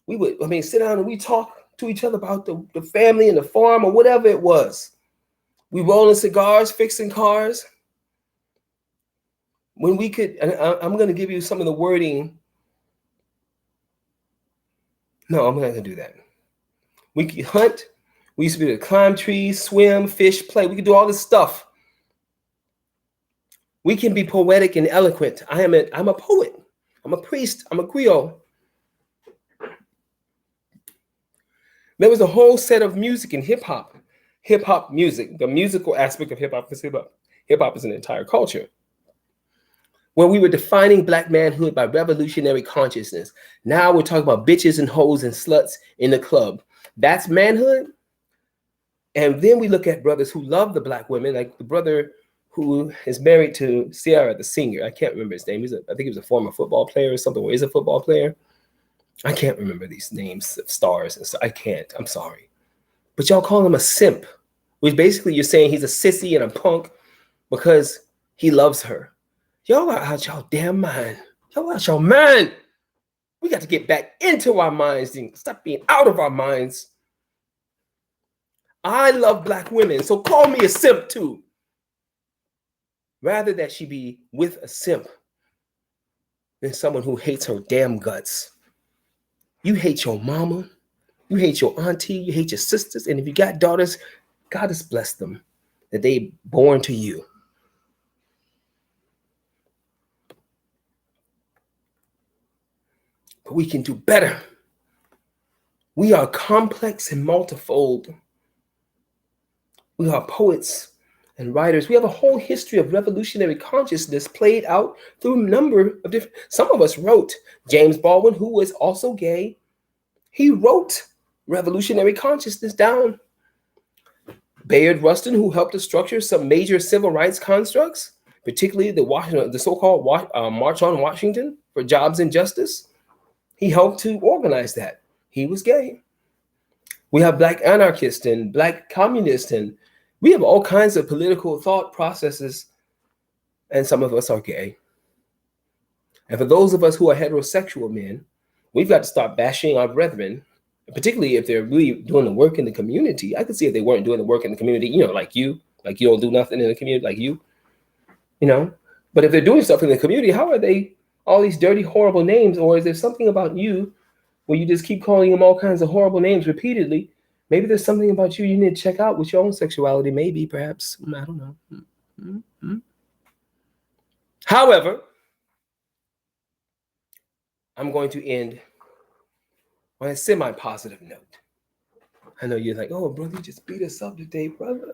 We would, sit down and we talk to each other about the family and the farm or whatever it was. We rolling cigars, fixing cars. When we could, and I'm going to give you some of the wording. No, I'm not going to do that. We could hunt. We used to be able to climb trees, swim, fish, play. We could do all this stuff. We can be poetic and eloquent. I'm a poet. I'm a priest. I'm a griot. There was a whole set of music in hip hop music, the musical aspect of hip hop, because hip hop is an entire culture, where we were defining Black manhood by revolutionary consciousness. Now we're talking about bitches and hoes and sluts in the club. That's manhood. And then we look at brothers who love the Black women, like the brother who is married to Ciara, the singer. I can't remember his name. I think he was a former football player or something, or is a football player. I can't remember these names of stars and stuff. I can't. I'm sorry. But y'all call him a simp, which basically you're saying he's a sissy and a punk because he loves her. Y'all are out y'all damn mind. Y'all out your mind. We got to get back into our minds and stop being out of our minds. I love Black women, so call me a simp too. Rather that she be with a simp than someone who hates her damn guts. You hate your mama, you hate your auntie, you hate your sisters, and if you got daughters, God has blessed them that they born to you. But we can do better. We are complex and multifold. We are poets and writers. We have a whole history of revolutionary consciousness played out through a number of different. Some of us wrote. James Baldwin, who was also gay, he wrote revolutionary consciousness down. Bayard Rustin, who helped to structure some major civil rights constructs, particularly the so-called March on Washington for Jobs and Justice. He helped to organize that. He was gay. We have Black anarchists and Black communists, and we have all kinds of political thought processes, and some of us are gay. And for those of us who are heterosexual men, we've got to stop bashing our brethren, particularly if they're really doing the work in the community. I could see if they weren't doing the work in the community, like you don't do nothing in the community, like you. But if they're doing stuff in the community, how are they all these dirty, horrible names? Or is there something about you where you just keep calling them all kinds of horrible names repeatedly? Maybe there's something about you need to check out with your own sexuality. Maybe, perhaps. I don't know. Mm-hmm. However, I'm going to end on a semi-positive note. I know you're like, oh, brother, you just beat us up today, brother.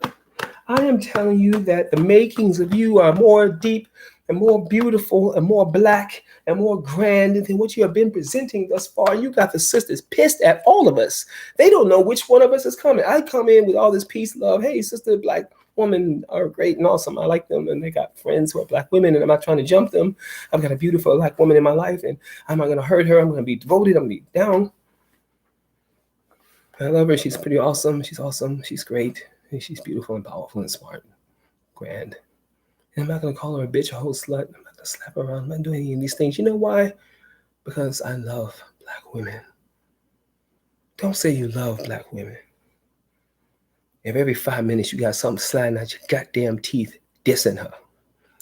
I am telling you that the makings of you are more deep and more beautiful and more black and more grand than what you have been presenting thus far. You got the sisters pissed at all of us. They don't know which one of us is coming. I come in with all this peace, love. Hey, sister, black women are great and awesome. I like them, and they got friends who are black women, and I'm not trying to jump them. I've got a beautiful black woman in my life, and I'm not going to hurt her. I'm going to be devoted. I'm going to be down. I love her. She's pretty awesome. She's awesome. She's great. And she's beautiful and powerful and smart, grand. And I'm not going to call her a bitch, a whole slut. I'm not going to slap her around. I'm not doing any of these things. You know why? Because I love black women. Don't say you love black women if every 5 minutes you got something sliding out your goddamn teeth dissing her.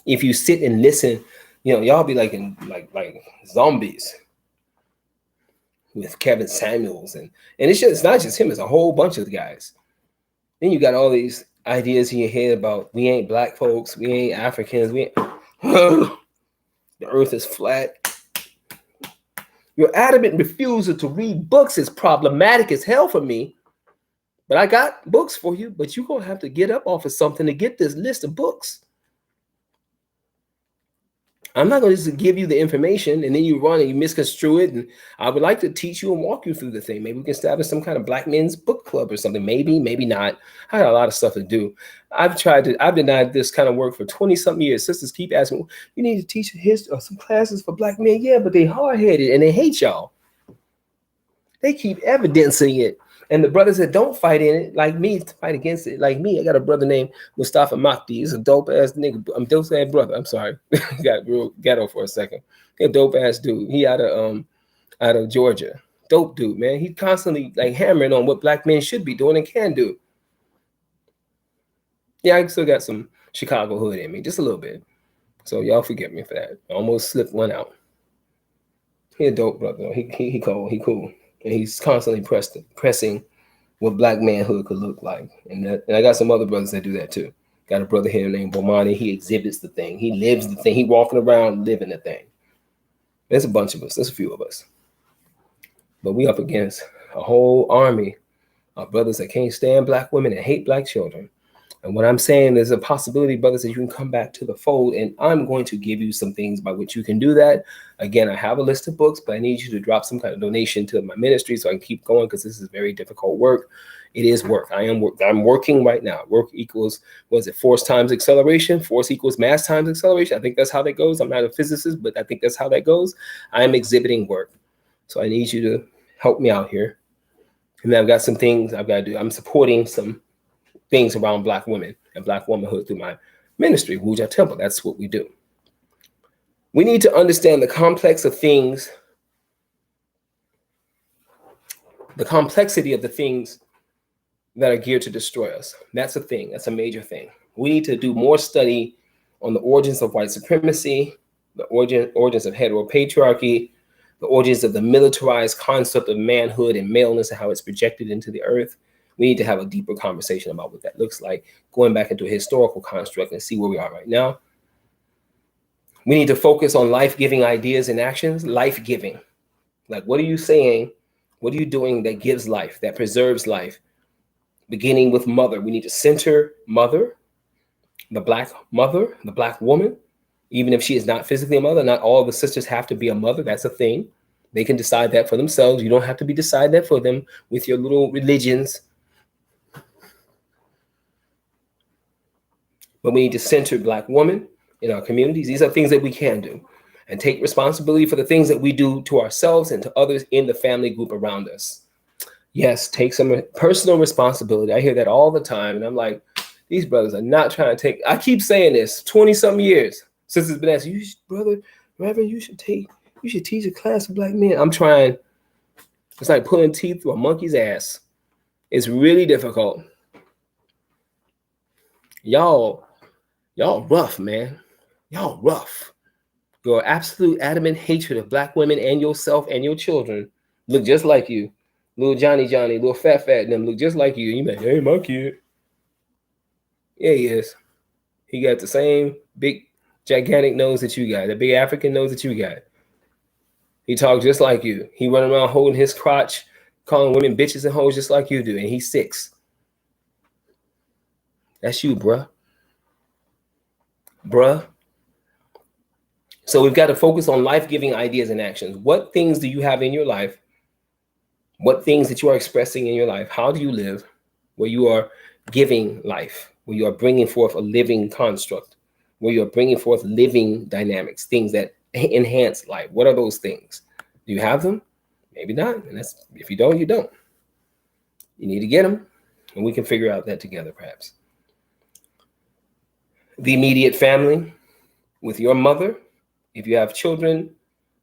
If you sit and listen, y'all be like zombies with Kevin Samuels. And it's not just him. It's a whole bunch of guys. Then you got all these ideas in your head about we ain't black folks, we ain't Africans, we ain't the earth is flat. Your adamant refusal to read books is problematic as hell for me. But I got books for you, but you're gonna have to get up off of something to get this list of books. I'm not going to just give you the information and then you run and you misconstrue it. And I would like to teach you and walk you through the thing. Maybe we can establish some kind of black men's book club or something. Maybe, maybe not. I got a lot of stuff to do. I've denied this kind of work for 20 something years. Sisters keep asking, you need to teach history or some classes for black men. Yeah, but they hard-headed and they hate y'all. They keep evidencing it. And the brothers that don't fight in it, like me, fight against it, like me. I got a brother named Mustafa Makhdi. He's a dope-ass nigga. I'm dope-ass brother. I'm sorry. Got real ghetto for a second. He's a dope-ass dude. He out of Georgia. Dope dude, man. He constantly like hammering on what black men should be doing and can do. Yeah, I still got some Chicago hood in me, just a little bit. So y'all forgive me for that. I almost slipped one out. He a dope brother. He cool. And he's constantly pressing what black manhood could look like. And I got some other brothers that do that too. Got a brother here named Bomani. He exhibits the thing. He lives the thing. He walking around living the thing. There's a bunch of us. There's a few of us. But we up against a whole army of brothers that can't stand black women and hate black children. And what I'm saying is a possibility, brothers, that you can come back to the fold, and I'm going to give you some things by which you can do that. Again, I have a list of books, but I need you to drop some kind of donation to my ministry so I can keep going, because this is very difficult work. It is work. I'm working right now. Work equals, force times acceleration? Force equals mass times acceleration. I think that's how that goes. I'm not a physicist, but I think that's how that goes. I'm exhibiting work. So I need you to help me out here. And then I've got some things I've got to do. I'm supporting some things around black women and black womanhood through my ministry, Udja Temple. That's what we do. We need to understand the complex of things, the complexity of the things that are geared to destroy us. That's a thing. That's a major thing. We need to do more study on the origins of white supremacy, the origins of heteropatriarchy, the origins of the militarized concept of manhood and maleness and how it's projected into the earth. We need to have a deeper conversation about what that looks like, going back into a historical construct and see where we are right now. We need to focus on life-giving ideas and actions, life-giving. Like, what are you saying? What are you doing that gives life, that preserves life? Beginning with mother. We need to center mother, the black woman, even if she is not physically a mother. Not all the sisters have to be a mother. That's a thing. They can decide that for themselves. You don't have to be deciding that for them with your little religions. But we need to center black women in our communities. These are things that we can do, and take responsibility for the things that we do to ourselves and to others in the family group around us. Yes, take some personal responsibility. I hear that all the time, and I'm like, these brothers are not trying to take. I keep saying this 20-something years since it's been asked. Reverend, you should teach a class of black men. I'm trying. It's like pulling teeth through a monkey's ass. It's really difficult. Y'all rough, man. Y'all rough. Your absolute adamant hatred of black women and yourself and your children look just like you. Little Johnny, little fat, and them look just like you. You like, hey, my kid. Yeah, he is. He got the same big, gigantic nose that you got, the big African nose that you got. He talks just like you. He run around holding his crotch, calling women bitches and hoes just like you do, and he's 6. That's you, bruh. So we've got to focus on life-giving ideas and actions. What things do you have in your life? What things that you are expressing in your life? How do you live where you are giving life, where you are bringing forth a living construct, where you're bringing forth living dynamics, things that enhance life? What are those things? Do you have them? Maybe not. And that's, if you don't, you don't. You need to get them, and we can figure out that together, perhaps. The immediate family with your mother. If you have children,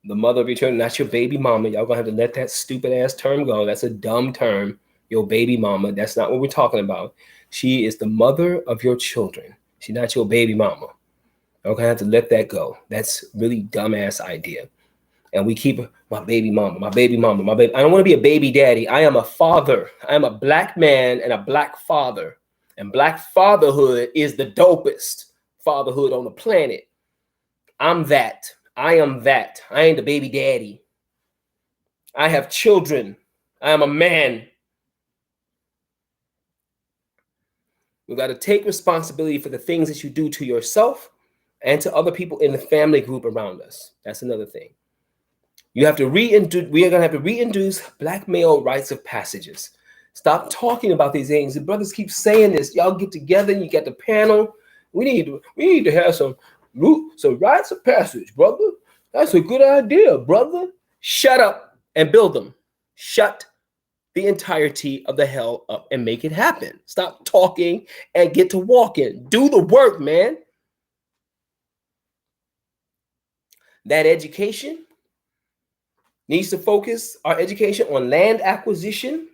the mother of your children, not your baby mama. Y'all gonna have to let that stupid ass term go. That's a dumb term. Your baby mama. That's not what we're talking about. She is the mother of your children. She's not your baby mama. Y'all gonna have to let that go. That's really dumbass idea. And we keep my baby mama, my baby mama, my baby. I don't want to be a baby daddy. I am a father. I am a black man and a black father. And black fatherhood is the dopest fatherhood on the planet. I'm that. I am that. I ain't the baby daddy. I have children. I am a man. We've got to take responsibility for the things that you do to yourself and to other people in the family group around us. That's another thing. You have to we are going to have to reintroduce black male rites of passages. Stop talking about these things. The brothers keep saying this. Y'all get together and you get the panel. We need to have some rites of passage, brother. That's a good idea, brother. Shut up and build them. Shut the entirety of the hell up and make it happen. Stop talking and get to walking. Do the work, man. That education needs to focus our education on land acquisition,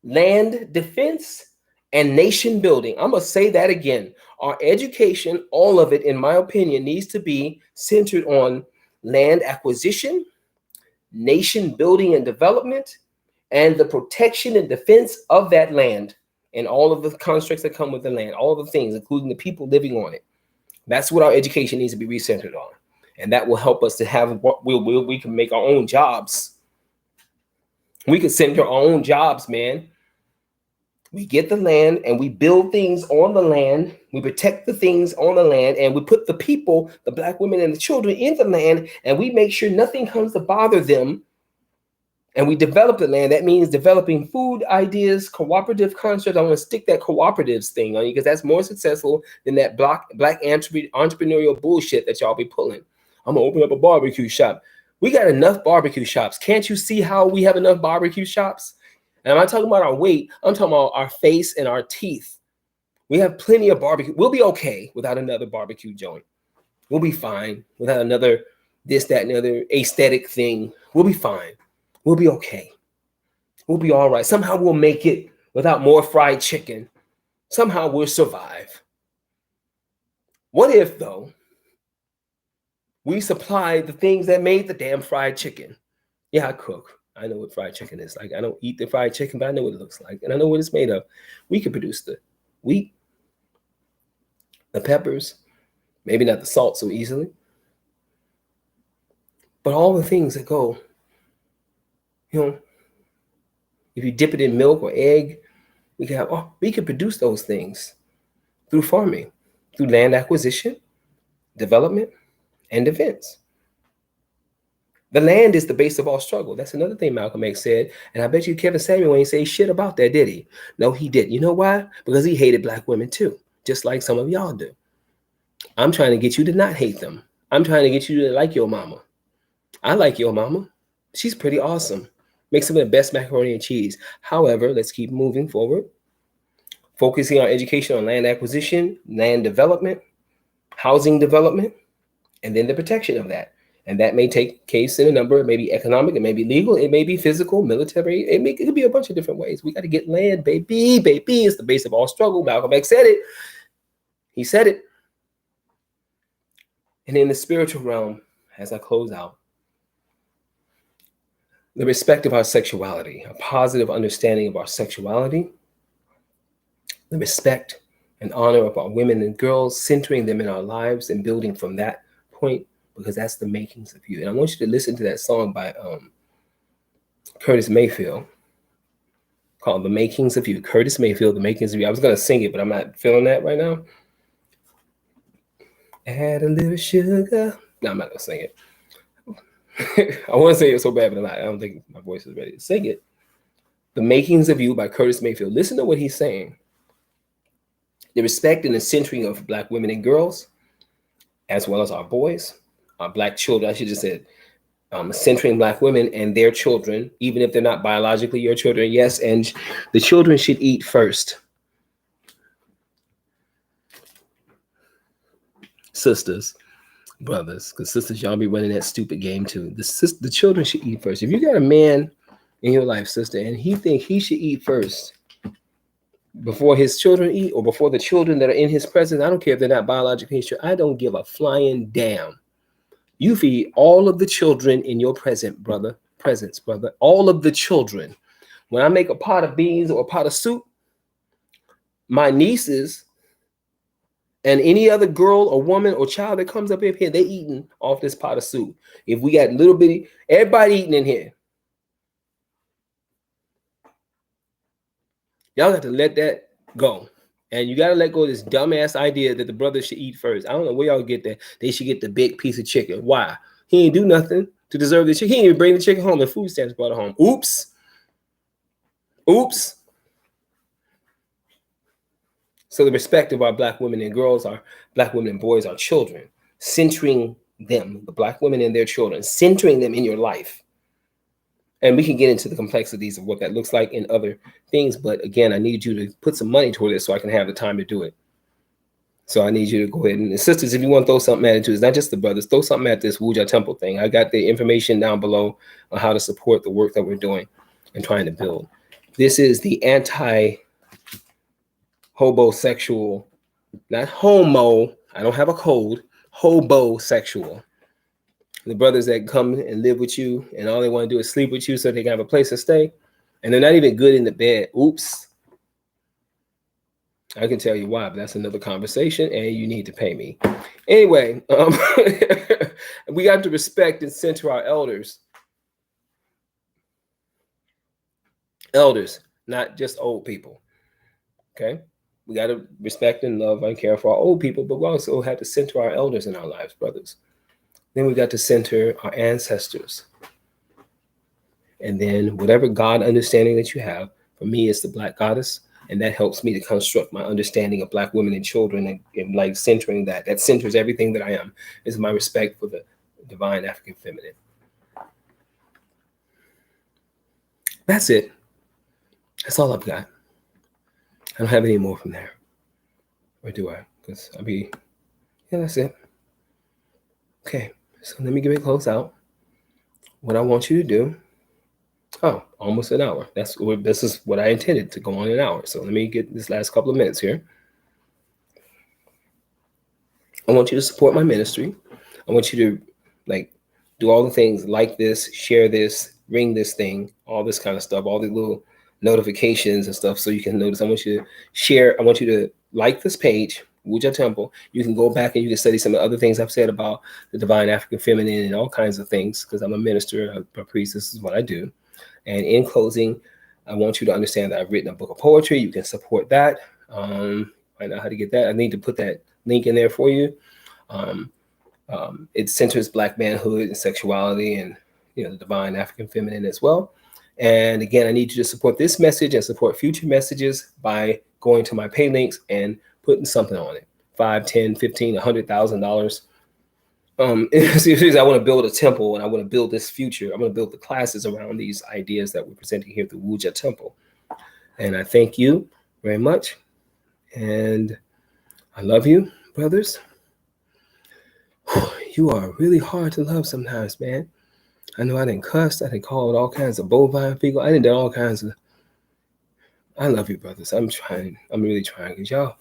land defense, and nation building. I'm going to say that again. Our education, all of it, in my opinion, needs to be centered on land acquisition, nation building and development, and the protection and defense of that land and all of the constructs that come with the land, all of the things, including the people living on it. That's what our education needs to be recentered on. And that will help us to have what we can make our own jobs. We can center our own jobs, man. We get the land and we build things on the land. We protect the things on the land, and we put the people, the black women and the children in the land, and we make sure nothing comes to bother them. And we develop the land. That means developing food ideas, cooperative concepts. I want to stick that cooperatives thing on you because that's more successful than that black entrepreneurial bullshit that y'all be pulling. I'm going to open up a barbecue shop. We got enough barbecue shops. Can't you see how we have enough barbecue shops? And I'm not talking about our weight. I'm talking about our face and our teeth. We have plenty of barbecue. We'll be okay without another barbecue joint. We'll be fine without another this, that, and other aesthetic thing. We'll be fine. We'll be okay. We'll be all right. Somehow we'll make it without more fried chicken. Somehow we'll survive. What if, though, we supply the things that made the damn fried chicken? Yeah, I cook. I know what fried chicken is like. I don't eat the fried chicken, but I know what it looks like. And I know what it's made of. We can produce the wheat, the peppers, maybe not the salt so easily, but all the things that go, if you dip it in milk or egg, we can produce those things through farming, through land acquisition, development, and defense. The land is the base of all struggle. That's another thing Malcolm X said. And I bet you Kevin Samuel ain't say shit about that, did he? No, he didn't. You know why? Because he hated black women too, just like some of y'all do. I'm trying to get you to not hate them. I'm trying to get you to like your mama. I like your mama. She's pretty awesome. Makes some of the best macaroni and cheese. However, let's keep moving forward. Focusing our education on land acquisition, land development, housing development, and then the protection of that. And that may take case in a number, it may be economic, it may be legal, it may be physical, military, it could be a bunch of different ways. We got to get land, baby. Baby is the base of all struggle. Malcolm X said it. He said it. And in the spiritual realm, as I close out, the respect of our sexuality, a positive understanding of our sexuality, the respect and honor of our women and girls, centering them in our lives and building from that point, because that's the makings of you. And I want you to listen to that song by Curtis Mayfield called The Makings of You. Curtis Mayfield, The Makings of You. I was going to sing it, but I'm not feeling that right now. Add a little sugar No, I'm not gonna sing it. I want to say it so bad, but I don't think my voice is ready to sing it. The Makings of You by Curtis Mayfield. Listen to what he's saying. The respect and the centering of Black women and girls, as well as our boys, our Black children. I should just said centering Black women and their children, even if they're not biologically your children. Yes, and the children should eat first. Sisters, brothers, because sisters, y'all be running that stupid game too. The children should eat first. If you got a man in your life, sister, and he think he should eat first before his children eat, or before the children that are in his presence, I don't care if they're not biologically his children. I don't give a flying damn. You feed all of the children in your presence, brother. All of the children. When I make a pot of beans or a pot of soup, my nieces and any other girl or woman or child that comes up in here, they eating off this pot of soup. If we got little bitty, everybody eating in here. Y'all got to let that go. And you got to let go of this dumbass idea that the brothers should eat first. I don't know where y'all get that. They should get the big piece of chicken. Why? He ain't do nothing to deserve the chicken. He ain't even bring the chicken home. The food stamps brought it home. Oops. So the respect of our Black women and girls, our Black women and boys, our children, centering them, the Black women and their children, centering them in your life. And we can get into the complexities of what that looks like in other things. But again, I need you to put some money toward it so I can have the time to do it. So I need you to go ahead and sisters, if you want to throw something at it too, it's not just the brothers, throw something at this Udja Temple thing. I got the information down below on how to support the work that we're doing and trying to build. This is the anti-hobosexual, not homo, I don't have a code, hobosexual. The brothers that come and live with you and all they want to do is sleep with you so they can have a place to stay. And they're not even good in the bed. Oops. I can tell you why, but that's another conversation and you need to pay me. Anyway, we got to respect and center our elders. Elders, not just old people. Okay? We got to respect and love and care for our old people, but we also have to center our elders in our lives, brothers. Then we got to center our ancestors. And then whatever God understanding that you have, for me, it's the Black goddess. And that helps me to construct my understanding of Black women and children and like centering that. That centers everything that I am, is my respect for the Divine Afrikan Feminine. That's it. That's all I've got. I don't have any more from there. Or do I? Because yeah, that's it. Okay. So let me give it a close out. What I want you to do. Oh, almost an hour. This is what I intended to go on an hour. So let me get this last couple of minutes here. I want you to support my ministry. I want you to do all the things like this, share this, ring this thing, all this kind of stuff, all the little notifications and stuff so you can notice. I want you to share. I want you to like this page, Udja Temple. You can go back and you can study some of the other things I've said about the Divine Afrikan Feminine and all kinds of things, because I'm a minister, a priest. This is what I do. And in closing, I want you to understand that I've written a book of poetry. You can support that. I know how to get that. I need to put that link in there for you. It centers Black manhood and sexuality and the Divine Afrikan Feminine as well. And again, I need you to support this message and support future messages by going to my pay links and putting something on it. $5, $10, $15, $100,000. Seriously, I want to build a temple and I want to build this future. I'm going to build the classes around these ideas that we're presenting here through Udja Temple. And I thank you very much. And I love you, brothers. You are really hard to love sometimes, man. I know I didn't cuss. I didn't call it all kinds of bovine people. I didn't do all kinds of. I love you, brothers. I'm trying. I'm really trying, because y'all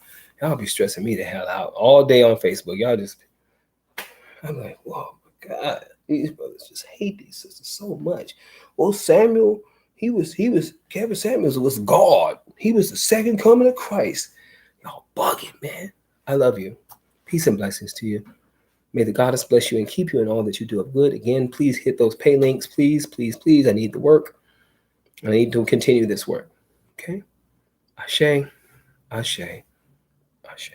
be stressing me the hell out all day on Facebook. Y'all just. I'm like, whoa, my God, these brothers just hate these sisters so much. Well, Samuel, Kevin Samuels was God. He was the second coming of Christ. Y'all bugging, man. I love you. Peace and blessings to you. May the goddess bless you and keep you in all that you do of good. Again, please hit those pay links. Please, please, please. I need the work. I need to continue this work. Okay? Ashe, ashe, ashe.